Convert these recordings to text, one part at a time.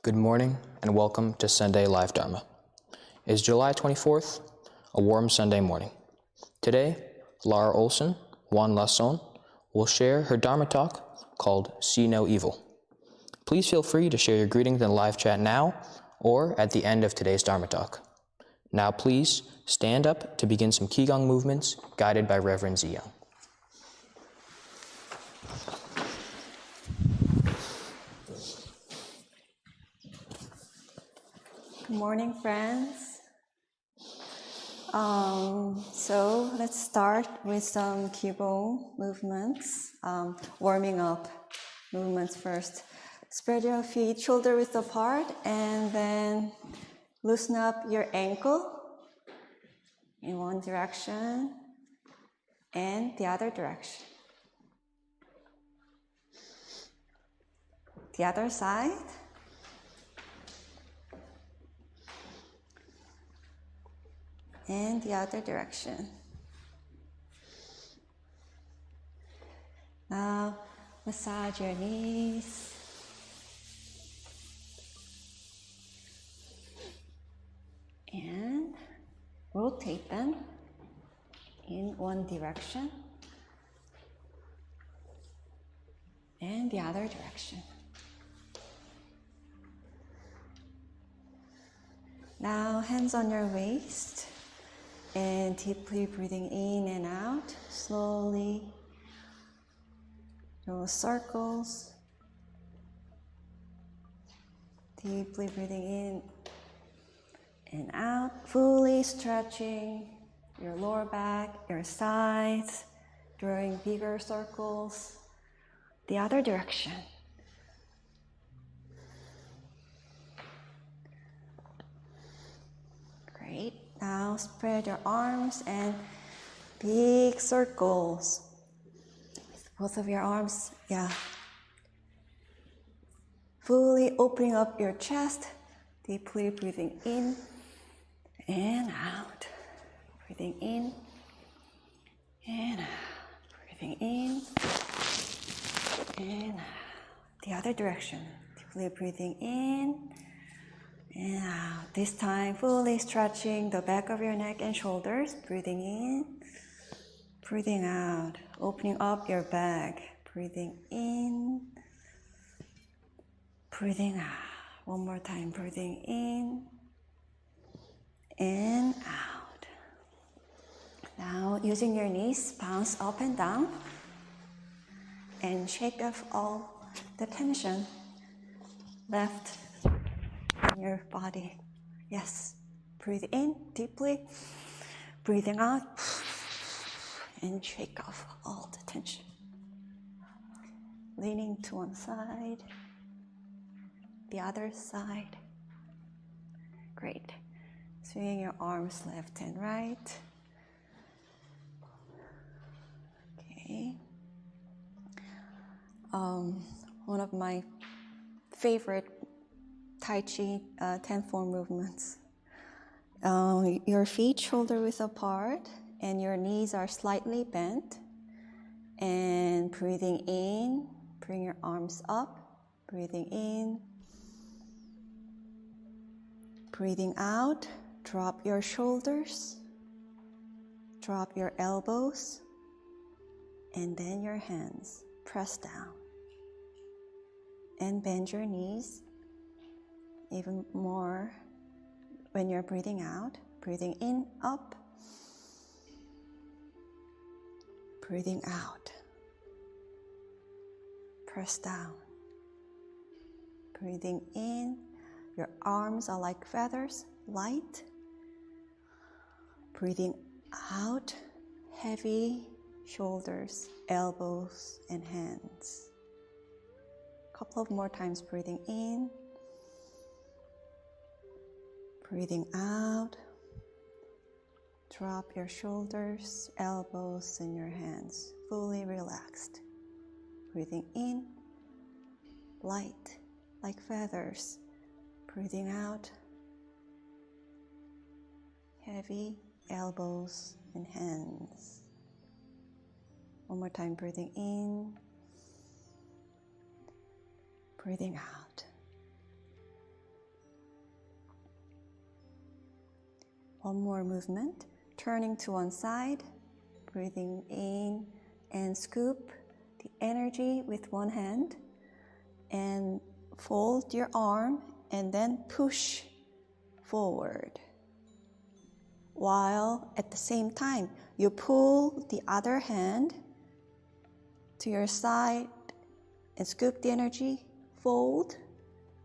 Good morning and welcome to Sunday Live Dharma. It's July 24th, a warm Sunday morning. Today, Laura Olson, Juan Lasson, will share her Dharma talk called See No Evil. Please feel free to share your greetings in the live chat now or at the end of today's Dharma talk. Now please stand up to begin some Qi Gong movements guided by Reverends Young. Good morning, friends. So let's start with some Qi Gong movements, warming up movements first. Spread your feet shoulder width apart and then loosen up your ankle in one direction and the other direction. The other side. And the other direction. Now, massage your knees. And rotate them in one direction and the other direction. Now, hands on your waist and deeply breathing in and out, slowly. Draw circles. Deeply breathing in and out, fully stretching your lower back, your sides, drawing bigger circles. The other direction. Great. Now spread your arms and big circles. With both of your arms, fully opening up your chest, deeply breathing in and out. Breathing in and out. Breathing in and out. The other direction. Deeply breathing in and out. This time fully stretching the back of your neck and shoulders. Breathing in, breathing out. Opening up your back. Breathing in, breathing out. One more time. Breathing in and out. Now, using your knees, bounce up and down and shake off all the tension left in your body. Yes. Breathe in deeply, breathing out, and shake off all the tension. Leaning to one side, the other side. Great. Swinging your arms left and right. Okay. One of my favorite Tai Chi 10-form movements. Your feet shoulder-width apart and your knees are slightly bent. And breathing in, bring your arms up. Breathing in. Breathing out, drop your shoulders. Drop your elbows. And then your hands. Press down. And bend your knees even more when you're breathing out. Breathing in, up. Breathing out. Press down. Breathing in. Your arms are like feathers, light. Breathing out, heavy shoulders, elbows, and hands. Couple of more times, breathing in. Breathing out. Drop your shoulders, elbows, and your hands, fully relaxed. Breathing in, light, like feathers. Breathing out, heavy elbows and hands. One more time, breathing in, breathing out. One more movement, turning to one side, breathing in and scoop the energy with one hand and fold your arm and then push forward. While at the same time, you pull the other hand to your side and scoop the energy, fold,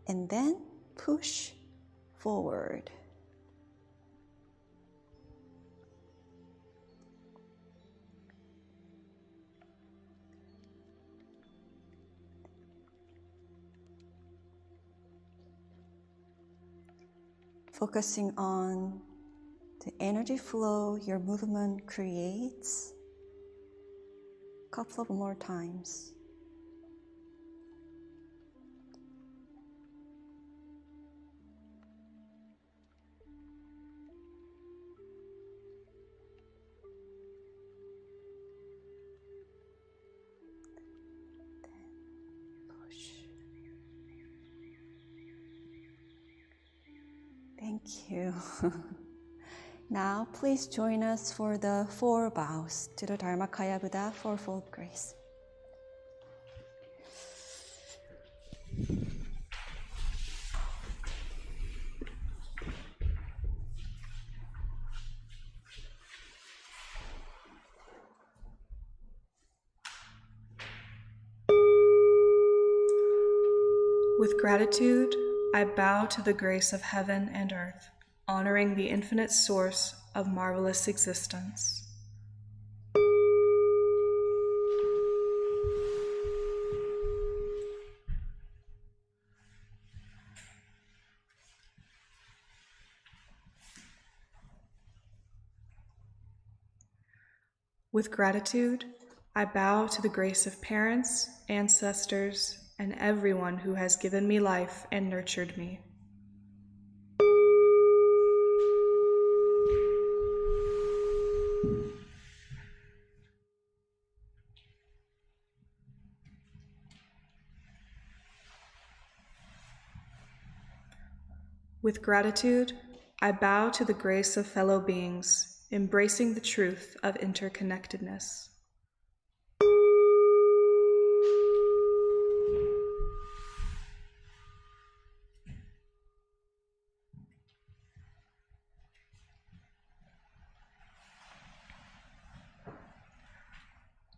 and then push forward. Focusing on the energy flow your movement creates. A couple of more times. Thank you. Now, please join us for the 4 bows to the Dharmakaya Buddha Fourfold Grace. With gratitude, I bow to the grace of heaven and earth, honoring the infinite source of marvelous existence. With gratitude, I bow to the grace of parents, ancestors, and everyone who has given me life and nurtured me. With gratitude, I bow to the grace of fellow beings, embracing the truth of interconnectedness.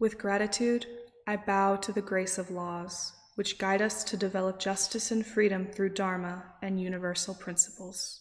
With gratitude, I bow to the grace of laws, which guide us to develop justice and freedom through Dharma and universal principles.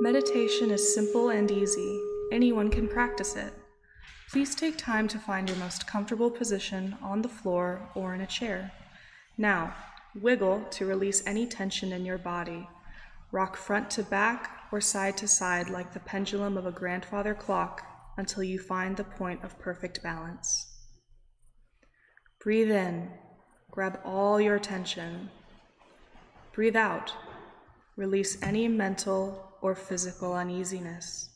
Meditation is simple and easy. Anyone can practice it. Please take time to find your most comfortable position on the floor or in a chair. Now, wiggle to release any tension in your body. Rock front to back or side to side like the pendulum of a grandfather clock until you find the point of perfect balance. Breathe in. Grab all your tension. Breathe out. Release any mental or physical uneasiness.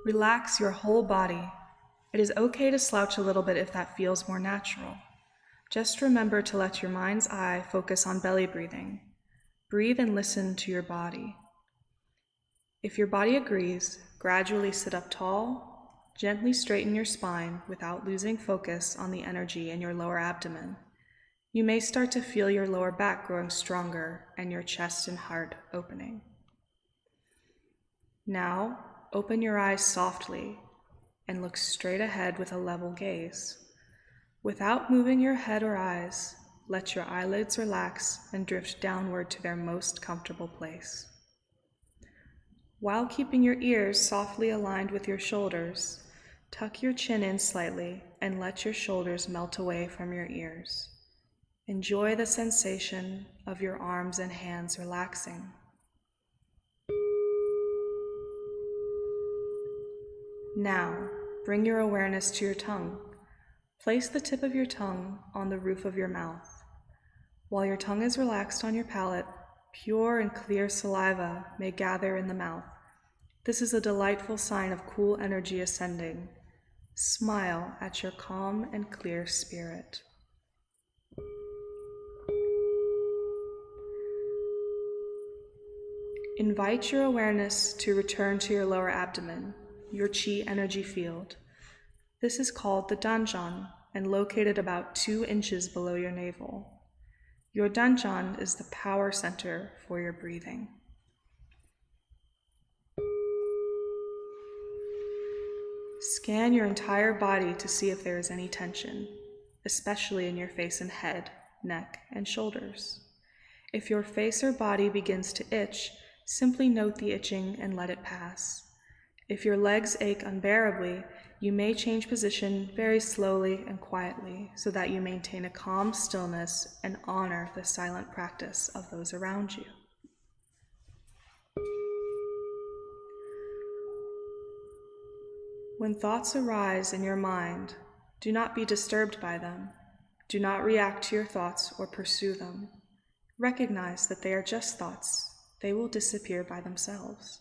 Relax your whole body. It is okay to slouch a little bit if that feels more natural. Just remember to let your mind's eye focus on belly breathing. Breathe and listen to your body. If your body agrees, gradually sit up tall, gently straighten your spine without losing focus on the energy in your lower abdomen. You may start to feel your lower back growing stronger and your chest and heart opening. Now, open your eyes softly and look straight ahead with a level gaze. Without moving your head or eyes, let your eyelids relax and drift downward to their most comfortable place. While keeping your ears softly aligned with your shoulders, tuck your chin in slightly and let your shoulders melt away from your ears. Enjoy the sensation of your arms and hands relaxing. Now, bring your awareness to your tongue. Place the tip of your tongue on the roof of your mouth. While your tongue is relaxed on your palate, pure and clear saliva may gather in the mouth. This is a delightful sign of cool energy ascending. Smile at your calm and clear spirit. Invite your awareness to return to your lower abdomen, your Qi energy field. This is called the Danzhan and located about 2 inches below your navel. Your Danzhan is the power center for your breathing. Scan your entire body to see if there is any tension, especially in your face and head, neck, and shoulders. If your face or body begins to itch, simply note the itching and let it pass. If your legs ache unbearably, you may change position very slowly and quietly so that you maintain a calm stillness and honor the silent practice of those around you. When thoughts arise in your mind, do not be disturbed by them. Do not react to your thoughts or pursue them. Recognize that they are just thoughts. They will disappear by themselves.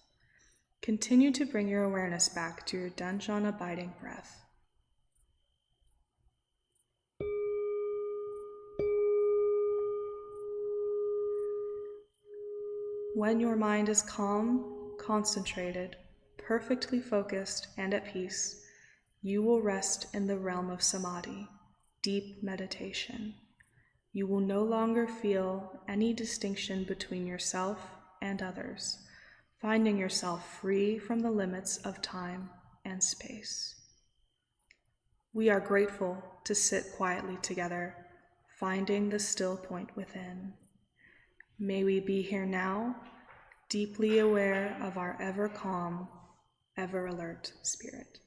Continue to bring your awareness back to your Danjan abiding breath. When your mind is calm, concentrated, perfectly focused, and at peace, you will rest in the realm of samadhi, deep meditation. You will no longer feel any distinction between yourself and others, finding yourself free from the limits of time and space. We are grateful to sit quietly together, finding the still point within. May we be here now, deeply aware of our ever calm, ever alert spirit.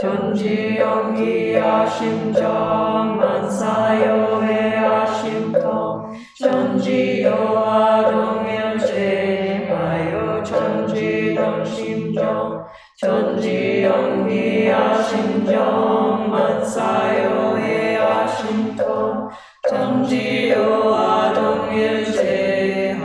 전지연기야 심정 만사여회야 심통 전지여와 동일체하여 전지동 심정 전지연기야 심정 만사여회야 심통 전지여와 동일체하여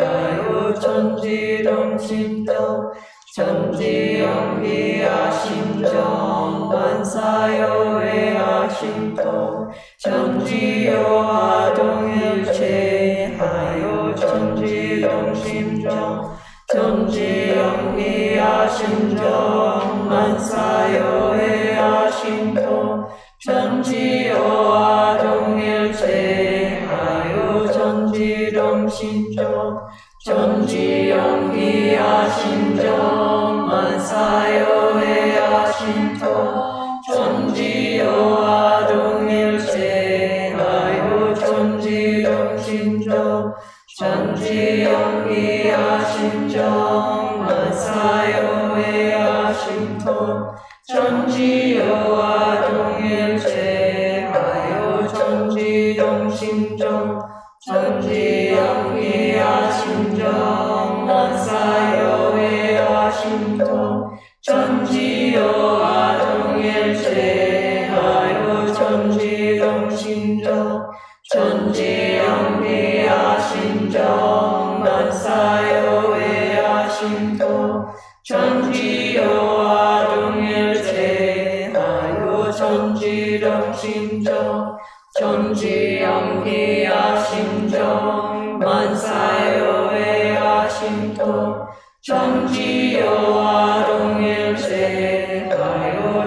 전지동 심정 전지연기야 심정 만사여회야 심통 전지여와 동일체하여 전지동 심정 전지연기야 심정 만사여회야 심통 전지여와 동일체하여 전지동 심정 전지연기야 심정 만사여회야 심통 전지여와 동일체하여 전지동 심정 전지연기야 심정 만사여회야 심통 전지여와 동일체하여 전지동 심정 전지연기야 심정 만사여회야 심통 전지여와 동일체하여 전지동 심정 전지연기야 심정 만사여회야 심통 전지여와 동일체하여 전지동 심정 전지연기야 심정 만사여회야 심통 전지여와 동일체하여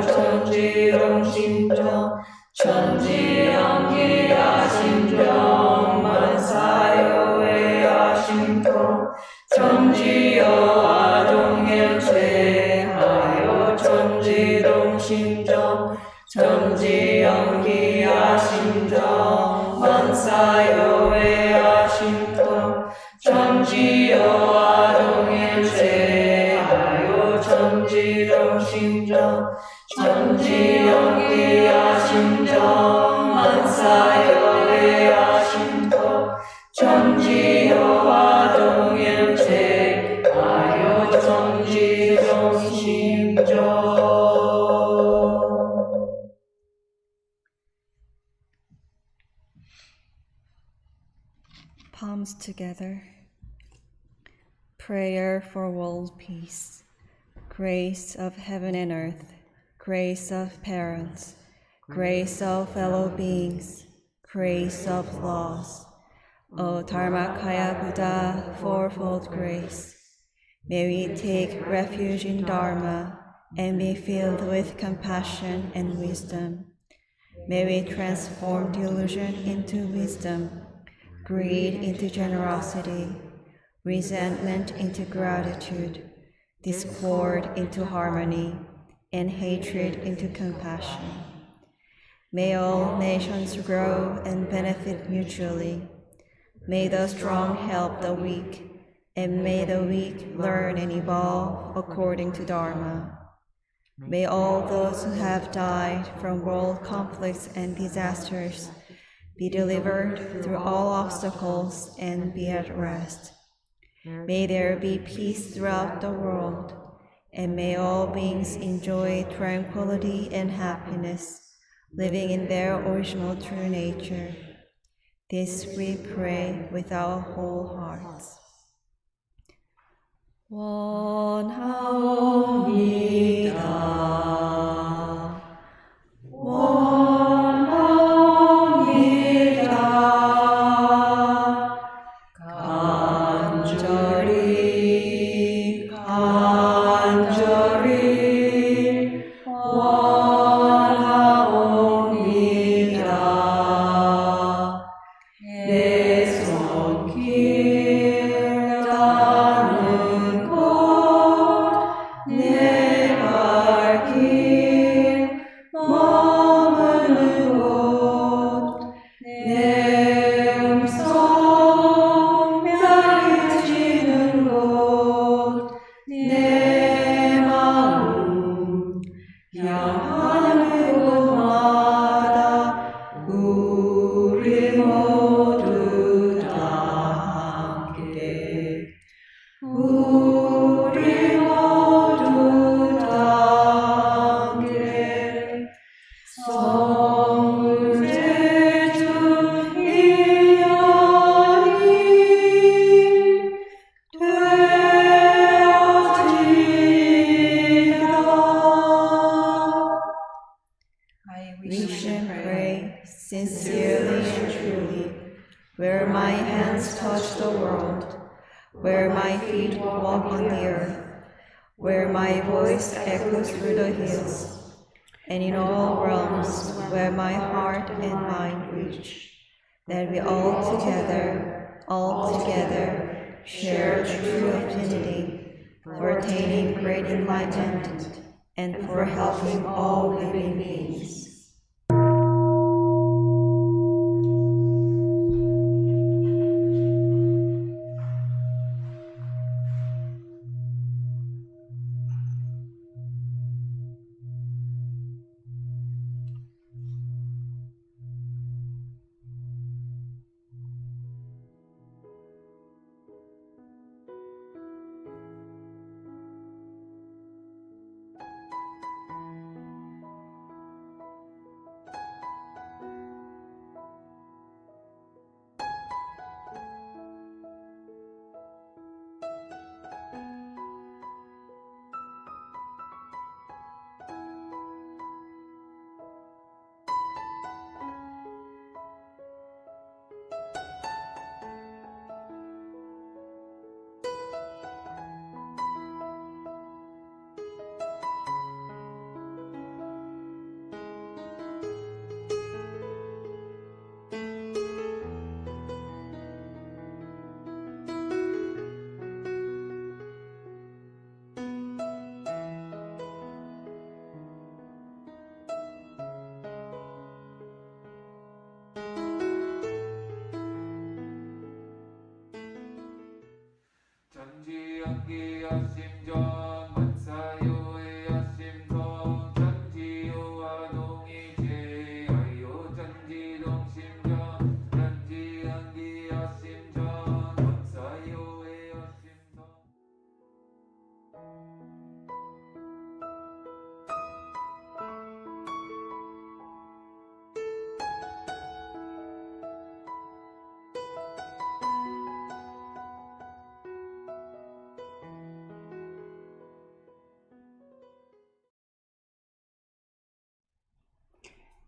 전지동 심정 전지연기야 심정 만사여회야 심통 전지여와 동일체하여 전지동 심정 전지연기야 심정 만사여회야 심통 전지여와 동일체하여 전지동 심정 전지연기야 심정 만사여회야 심통 전지여와 동일체하여 전지동 심정. Palms together. Prayer for world peace. Grace of heaven and earth. Grace of parents. Grace of fellow beings. Grace of laws. O Dharmakaya Buddha, fourfold grace. May we take refuge in Dharma and be filled with compassion and wisdom. May we transform delusion into wisdom, greed into generosity, resentment into gratitude, discord into harmony, and hatred into compassion. May all nations grow and benefit mutually. May the strong help the weak, and may the weak learn and evolve according to Dharma. May all those who have died from world conflicts and disasters be delivered through all obstacles and be at rest. May there be peace throughout the world, and may all beings enjoy tranquility and happiness, living in their original true nature. This we pray with our whole hearts. 원하옵니다. 원하옵니다. 간절히 간절히 원하옵니다. 내 손길 닿는 곳 내 발길 Wish and pray, sincerely and truly, where my hands touch the world, where my feet walk on the earth, where my voice echoes through the hills, and in all realms where my heart and mind reach, that we all together share the true affinity for attaining great enlightenment and for helping all living beings.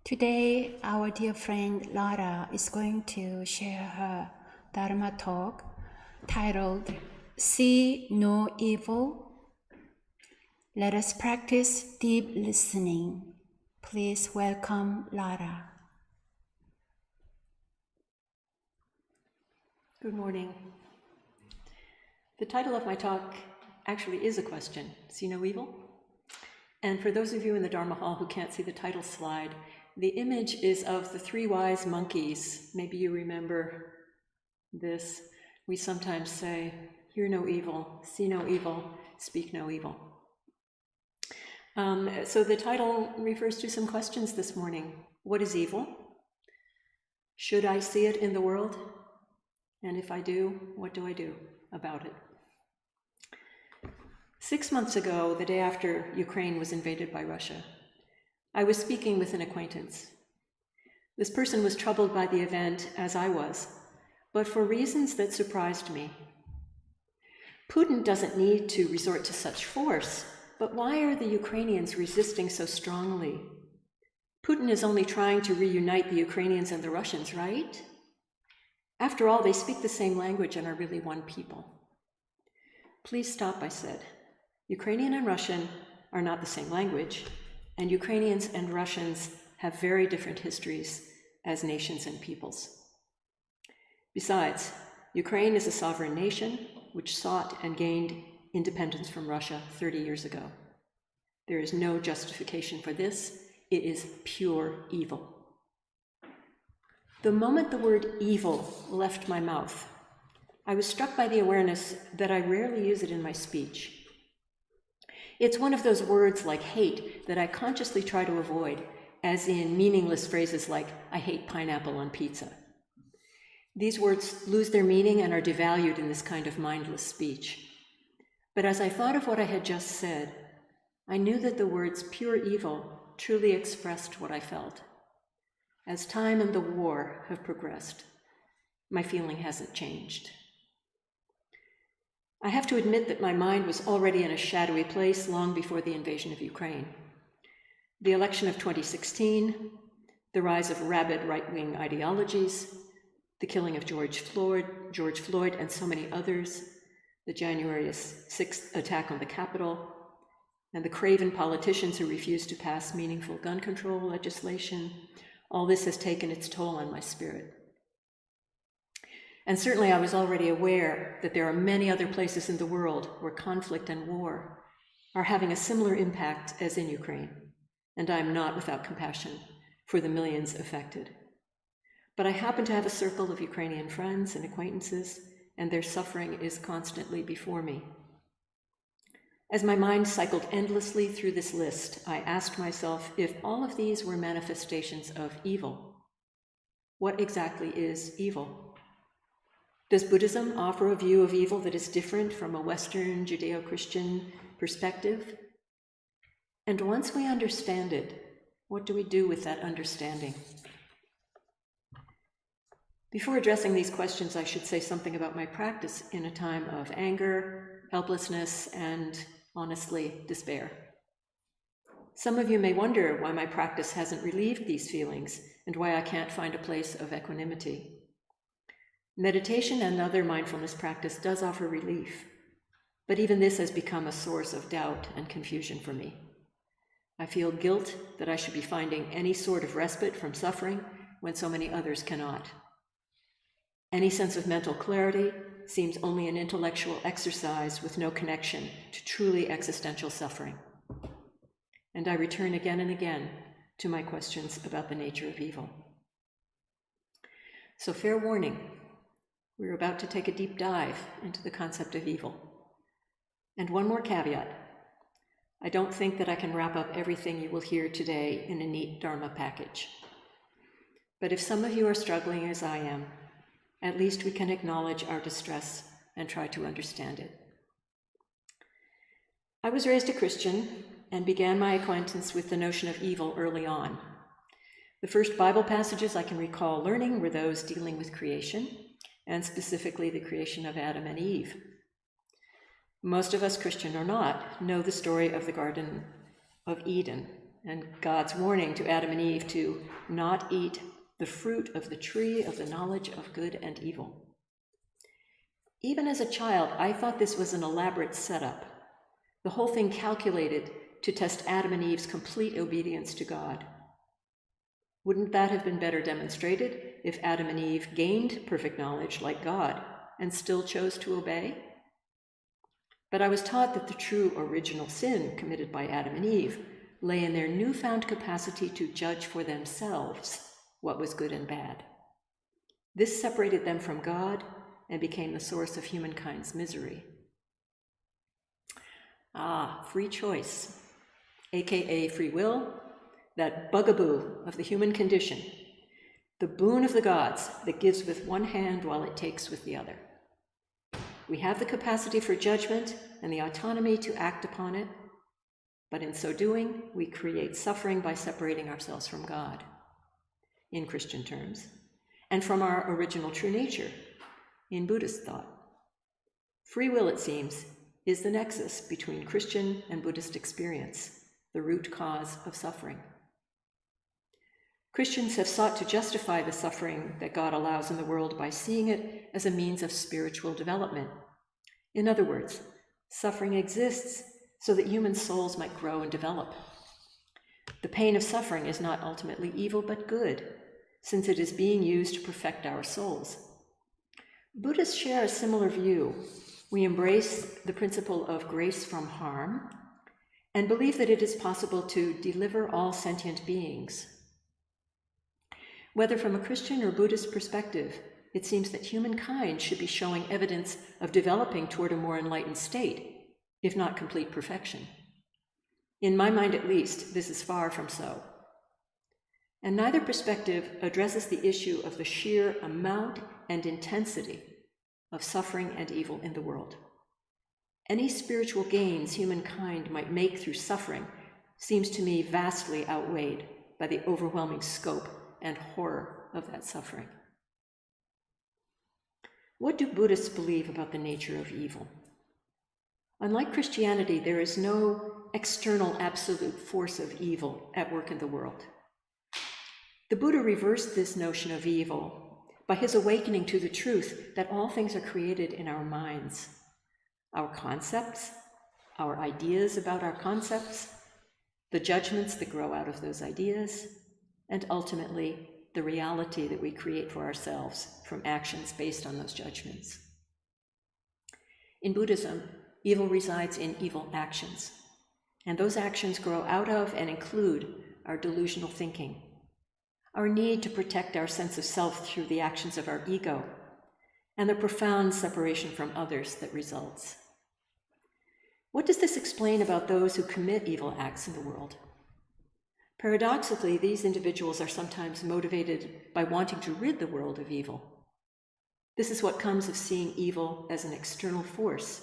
Today, our dear friend Lara is going to share her Dharma talk titled See No Evil. Let us practice deep listening. Please welcome Lara. Good morning. The title of my talk actually is a question, See No Evil? And for those of you in the Dharma Hall who can't see the title slide, the image is of the three wise monkeys. Maybe you remember this. We sometimes say, hear no evil, see no evil, speak no evil. So the title refers to some questions this morning. What is evil? Should I see it in the world? And if I do, what do I do about it? 6 months ago, the day after Ukraine was invaded by Russia, I was speaking with an acquaintance. This person was troubled by the event, as I was, but for reasons that surprised me. Putin doesn't need to resort to such force, but why are the Ukrainians resisting so strongly? Putin is only trying to reunite the Ukrainians and the Russians, right? After all, they speak the same language and are really one people. Please stop, I said. Ukrainian and Russian are not the same language, and Ukrainians and Russians have very different histories as nations and peoples. Besides, Ukraine is a sovereign nation which sought and gained independence from Russia 30 years ago. There is no justification for this. It is pure evil. The moment the word evil left my mouth, I was struck by the awareness that I rarely use it in my speech. It's one of those words like hate that I consciously try to avoid, as in meaningless phrases like, I hate pineapple on pizza. These words lose their meaning and are devalued in this kind of mindless speech. But as I thought of what I had just said, I knew that the words pure evil truly expressed what I felt. As time and the war have progressed, my feeling hasn't changed. I have to admit that my mind was already in a shadowy place long before the invasion of Ukraine. The election of 2016, the rise of rabid right-wing ideologies, the killing of George Floyd and so many others, the January 6th attack on the Capitol, and the craven politicians who refused to pass meaningful gun control legislation, all this has taken its toll on my spirit. And certainly I was already aware that there are many other places in the world where conflict and war are having a similar impact as in Ukraine, and I am not without compassion for the millions affected. But I happen to have a circle of Ukrainian friends and acquaintances, and their suffering is constantly before me. As my mind cycled endlessly through this list, I asked myself if all of these were manifestations of evil. What exactly is evil? Does Buddhism offer a view of evil that is different from a Western Judeo-Christian perspective? And once we understand it, what do we do with that understanding? Before addressing these questions, I should say something about my practice in a time of anger, helplessness, and, honestly, despair. Some of you may wonder why my practice hasn't relieved these feelings and why I can't find a place of equanimity. Meditation and other mindfulness practice does offer relief, but even this has become a source of doubt and confusion for me. I feel guilt that I should be finding any sort of respite from suffering when so many others cannot. Any sense of mental clarity seems only an intellectual exercise with no connection to truly existential suffering. And I return again and again to my questions about the nature of evil. So fair warning, we're about to take a deep dive into the concept of evil. And one more caveat. I don't think that I can wrap up everything you will hear today in a neat Dharma package. But if some of you are struggling as I am, at least we can acknowledge our distress and try to understand it. I was raised a Christian and began my acquaintance with the notion of evil early on. The first Bible passages I can recall learning were those dealing with creation, and specifically the creation of Adam and Eve. Most of us, Christian or not, know the story of the Garden of Eden and God's warning to Adam and Eve to not eat the fruit of the tree of the knowledge of good and evil. Even as a child, I thought this was an elaborate setup, the whole thing calculated to test Adam and Eve's complete obedience to God. Wouldn't that have been better demonstrated if Adam and Eve gained perfect knowledge like God and still chose to obey? But I was taught that the true original sin committed by Adam and Eve lay in their newfound capacity to judge for themselves what was good and bad. This separated them from God and became the source of humankind's misery. Free choice, aka free will, that bugaboo of the human condition, the boon of the gods that gives with one hand while it takes with the other. We have the capacity for judgment and the autonomy to act upon it, but in so doing, we create suffering by separating ourselves from God, in Christian terms, and from our original true nature, in Buddhist thought. Free will, it seems, is the nexus between Christian and Buddhist experience, the root cause of suffering. Christians have sought to justify the suffering that God allows in the world by seeing it as a means of spiritual development. In other words, suffering exists so that human souls might grow and develop. The pain of suffering is not ultimately evil but good, since it is being used to perfect our souls. Buddhists share a similar view. We embrace the principle of grace from harm and believe that it is possible to deliver all sentient beings. Whether from a Christian or Buddhist perspective, it seems that humankind should be showing evidence of developing toward a more enlightened state, if not complete perfection. In my mind, at least, this is far from so. And neither perspective addresses the issue of the sheer amount and intensity of suffering and evil in the world. Any spiritual gains humankind might make through suffering seems to me vastly outweighed by the overwhelming scope and horror of that suffering. What do Buddhists believe about the nature of evil? Unlike Christianity, there is no external absolute force of evil at work in the world. The Buddha reversed this notion of evil by his awakening to the truth that all things are created in our minds. Our concepts, our ideas about our concepts, the judgments that grow out of those ideas, and ultimately the reality that we create for ourselves from actions based on those judgments. In Buddhism, evil resides in evil actions, and those actions grow out of and include our delusional thinking, our need to protect our sense of self through the actions of our ego, and the profound separation from others that results. What does this explain about those who commit evil acts in the world? Paradoxically, these individuals are sometimes motivated by wanting to rid the world of evil. This is what comes of seeing evil as an external force,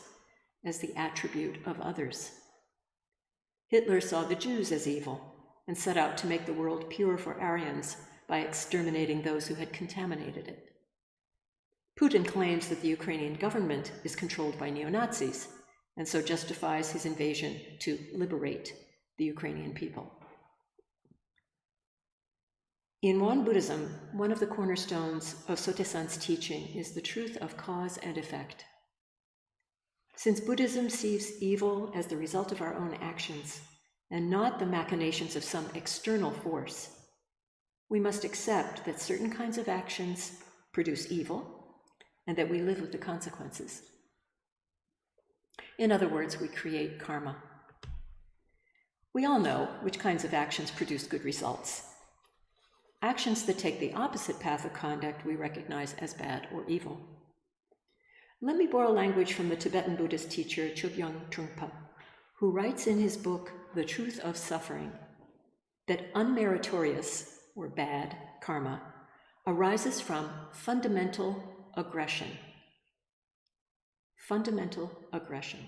as the attribute of others. Hitler saw the Jews as evil and set out to make the world pure for Aryans by exterminating those who had contaminated it. Putin claims that the Ukrainian government is controlled by neo-Nazis, and so justifies his invasion to liberate the Ukrainian people. In Won Buddhism, one of the cornerstones of Sotaesan's teaching is the truth of cause and effect. Since Buddhism sees evil as the result of our own actions and not the machinations of some external force, we must accept that certain kinds of actions produce evil and that we live with the consequences. In other words, we create karma. We all know which kinds of actions produce good results. Actions that take the opposite path of conduct we recognize as bad or evil. Let me borrow language from the Tibetan Buddhist teacher Qi Gong, who writes in his book, The Truth of Suffering, that unmeritorious or bad karma arises from fundamental aggression. Fundamental aggression.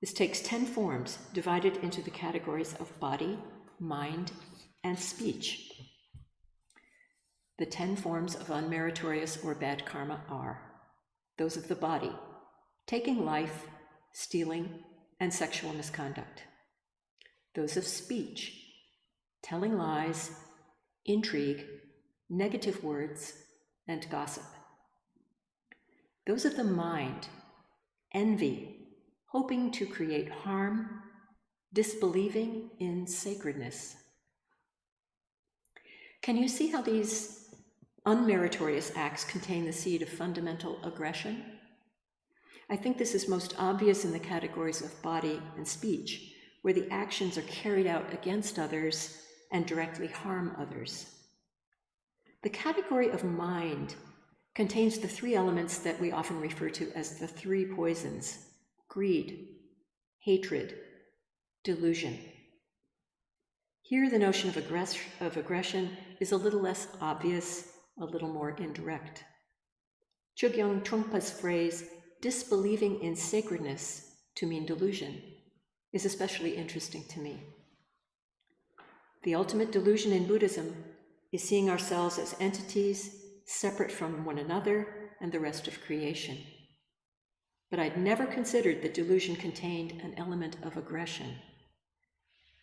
This takes 10 forms divided into the categories of body, mind, and speech. The 10 forms of unmeritorious or bad karma are those of the body, taking life, stealing, and sexual misconduct. Those of speech, telling lies, intrigue, negative words, and gossip. Those of the mind, envy, hoping to create harm, disbelieving in sacredness. Can you see how these unmeritorious acts contain the seed of fundamental aggression? I think this is most obvious in the categories of body and speech, where the actions are carried out against others and directly harm others. The category of mind contains the 3 elements that we often refer to as the 3 poisons: greed, hatred, delusion. Here, the notion of aggression is a little less obvious, a little more indirect. Chogyam Trungpa's phrase, disbelieving in sacredness to mean delusion, is especially interesting to me. The ultimate delusion in Buddhism is seeing ourselves as entities separate from one another and the rest of creation. But I'd never considered that delusion contained an element of aggression.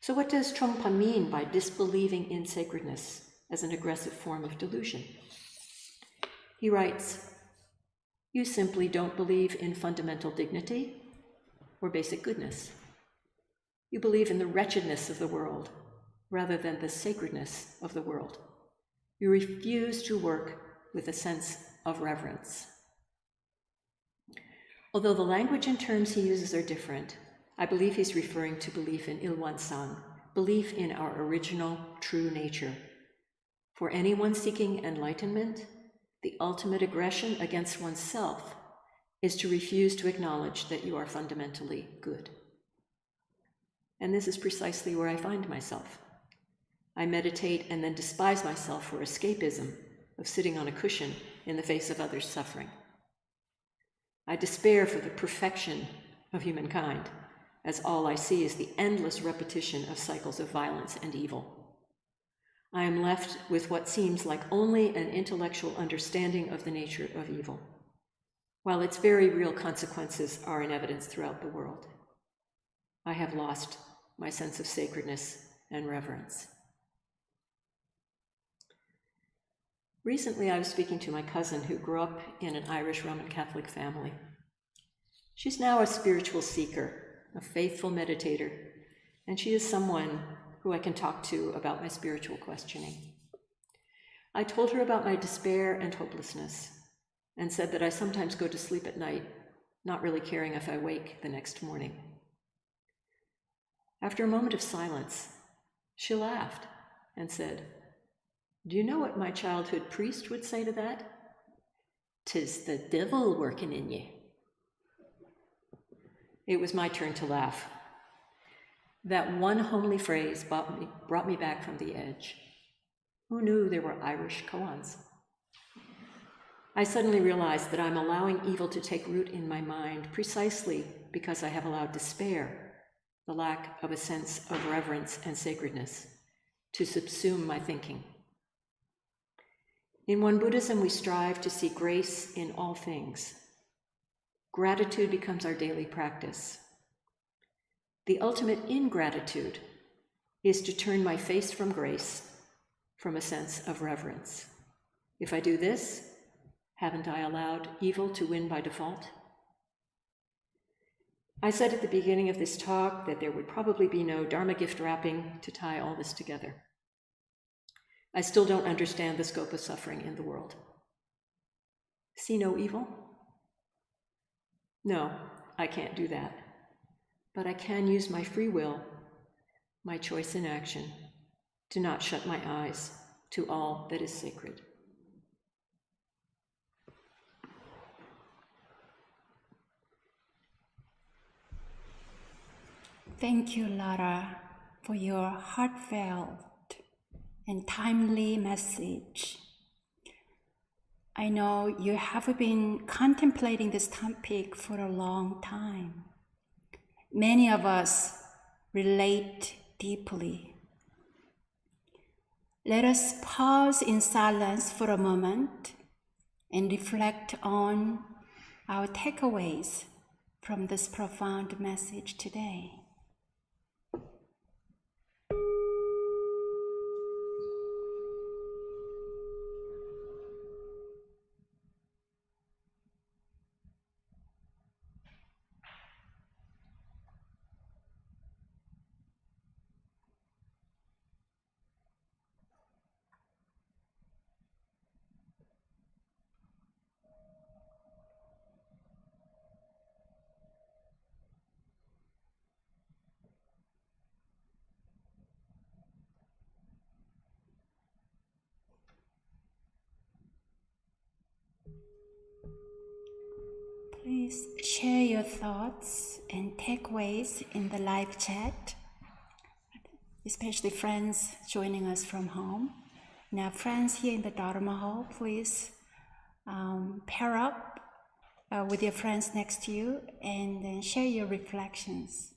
So what does Trungpa mean by disbelieving in sacredness as an aggressive form of delusion? He writes, you simply don't believe in fundamental dignity or basic goodness. You believe in the wretchedness of the world rather than the sacredness of the world. You refuse to work with a sense of reverence. Although the language and terms he uses are different, I believe he's referring to belief in Ilwansang, belief in our original true nature. For anyone seeking enlightenment, the ultimate aggression against oneself is to refuse to acknowledge that you are fundamentally good. And this is precisely where I find myself. I meditate and then despise myself for escapism, of sitting on a cushion in the face of others' suffering. I despair for the perfection of humankind, as all I see is the endless repetition of cycles of violence and evil. I am left with what seems like only an intellectual understanding of the nature of evil, while its very real consequences are in evidence throughout the world. I have lost my sense of sacredness and reverence. Recently, I was speaking to my cousin who grew up in an Irish Roman Catholic family. She's now a spiritual seeker, a faithful meditator, and she is someone who I can talk to about my spiritual questioning. I told her about my despair and hopelessness, and said that I sometimes go to sleep at night, not really caring if I wake the next morning. After a moment of silence, she laughed and said, "Do you know what my childhood priest would say to that? 'Tis the devil working in you." It was my turn to laugh. That one homely phrase brought me back from the edge. Who knew there were Irish koans? I suddenly realized that I'm allowing evil to take root in my mind precisely because I have allowed despair, the lack of a sense of reverence and sacredness, to subsume my thinking. In One Buddhism, we strive to see grace in all things. Gratitude becomes our daily practice. The ultimate ingratitude is to turn my face from grace, from a sense of reverence. If I do this, haven't I allowed evil to win by default? I said at the beginning of this talk that there would probably be no Dharma gift wrapping to tie all this together. I still don't understand the scope of suffering in the world. See no evil? No, I can't do that. But I can use my free will, my choice in action, to not shut my eyes to all that is sacred. Thank you, Lara, for your heartfelt and timely message. I know you have been contemplating this topic for a long time. Many of us relate deeply. Let us pause in silence for a moment and reflect on our takeaways from this profound message today. Please share your thoughts and takeaways in the live chat, especially friends joining us from home. Now, friends here in the Dharma Hall, please pair up with your friends next to you and then share your reflections.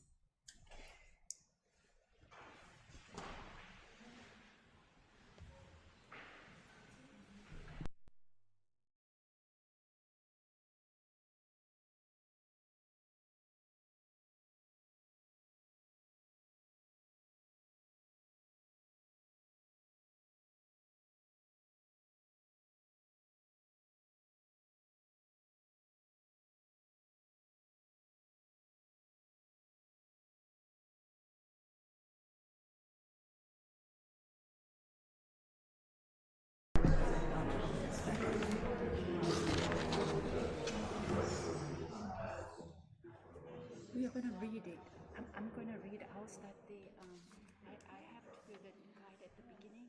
We are going to read it. I'm going to read out that I have to do the guide at the beginning.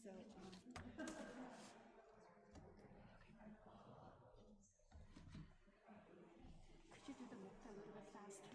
So, could you do the mukta a little bit faster?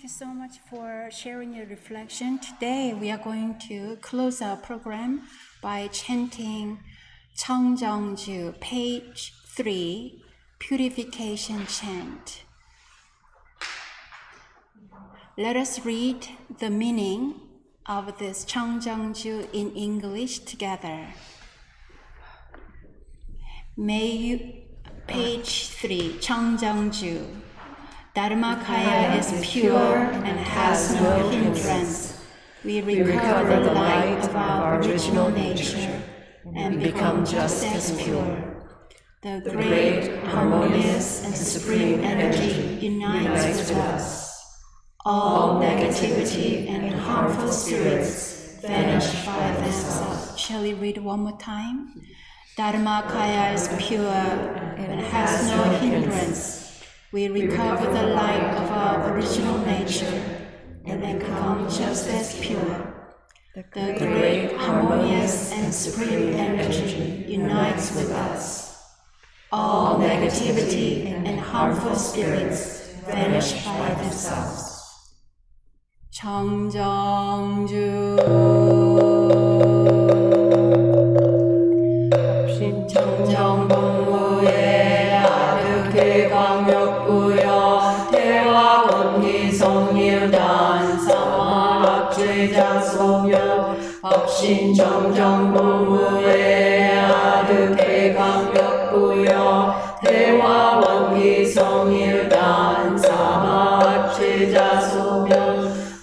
you so much for sharing your reflection. Today we are going to close our program by chanting 청정주, page 3, Purification chant. Let us read the meaning of this 청정주 in English together. May you, page 3, 청정주. Dharmakaya is pure and has no hindrance. We recover the light of our original nature and become just as pure. The great, harmonious, and supreme energy unites with us. All negativity and harmful spirits vanish by themselves. Shall we read one more time? Dharmakaya is pure and has no hindrance. We recover the light of our original nature and become just as pure. The great, harmonious, and supreme energy unites with us. All negativity and harmful spirits vanish by themselves. 청정주 신청정본무의 아득해 광역부여 대화원기성일단 사마학제자소며 법신정정본무의 아득해 광역부여 대화원기성일단 사마학제자소며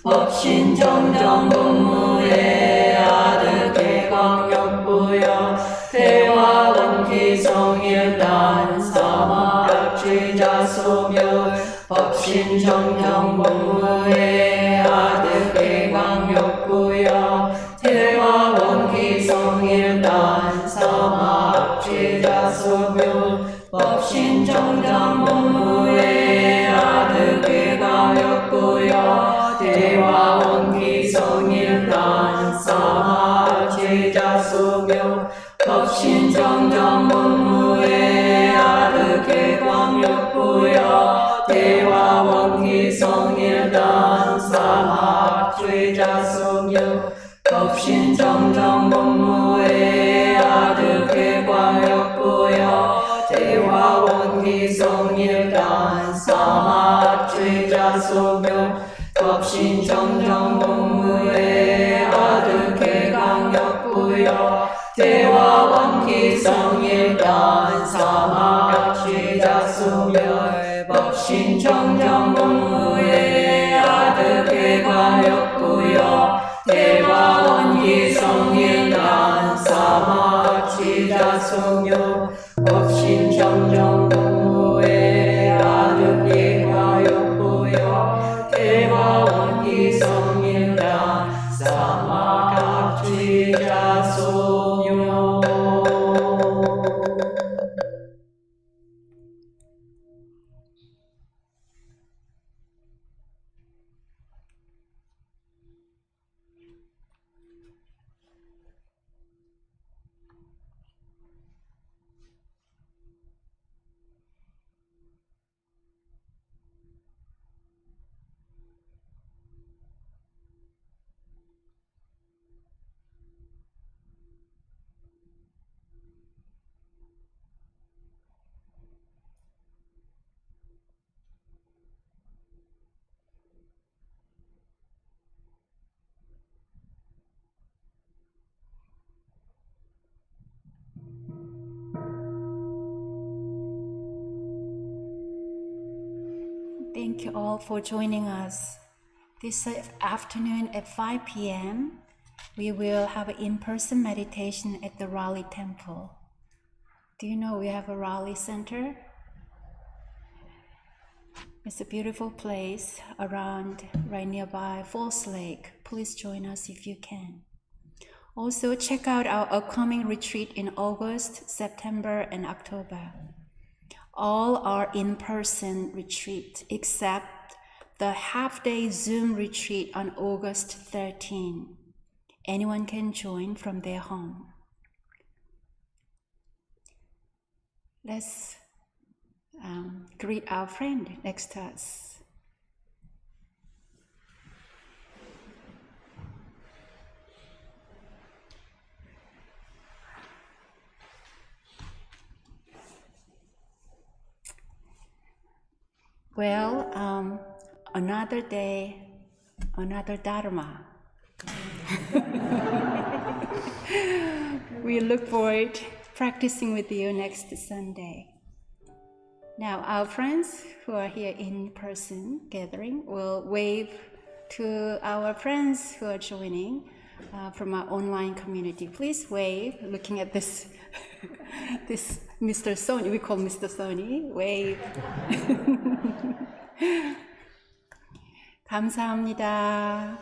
법신정정본무의 아득해 광역부여 대화원기성일단 사마학제자소며 법신정정본무의 아득해 광역부여 대화원기성일단 사마학제자소며 법신정정본무의 아득해 광역부여 대화원기성일단 사마학제자소며 법신정정본무의 아득해 광역부여 대화원기성일단 사마학제자소며 법신정정본무의 아득해 광역부여 대화원기성일단 사마학제자소며 법신정정본무의 아득해 광역부여 대화원기성일단 사마학제자소며 법신정정본무의 아득해 광역부여 대화원기성일단 사마학제자소며 법신정정본무의 아득해 광역부여 대화원기성일단 사마학제자소며. Thank you all for joining us. This afternoon at 5 p.m., we will have an in-person meditation at the Raleigh Temple. Do you know we have a Raleigh Center? It's a beautiful place around right nearby Falls Lake. Please join us if you can. Also, check out our upcoming retreat in August, September, and October. All are in-person retreat except the half-day Zoom retreat on August 13. Anyone can join from their home. Let's greet our friend next to us. Well, another day, another Dharma. We look forward to practicing with you next Sunday. Now, our friends who are here in person gathering will wave to our friends who are joining from our online community. Please wave, looking at this, this Mr. Sony, we call Mr. Sony, wave. 감사합니다.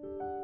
you.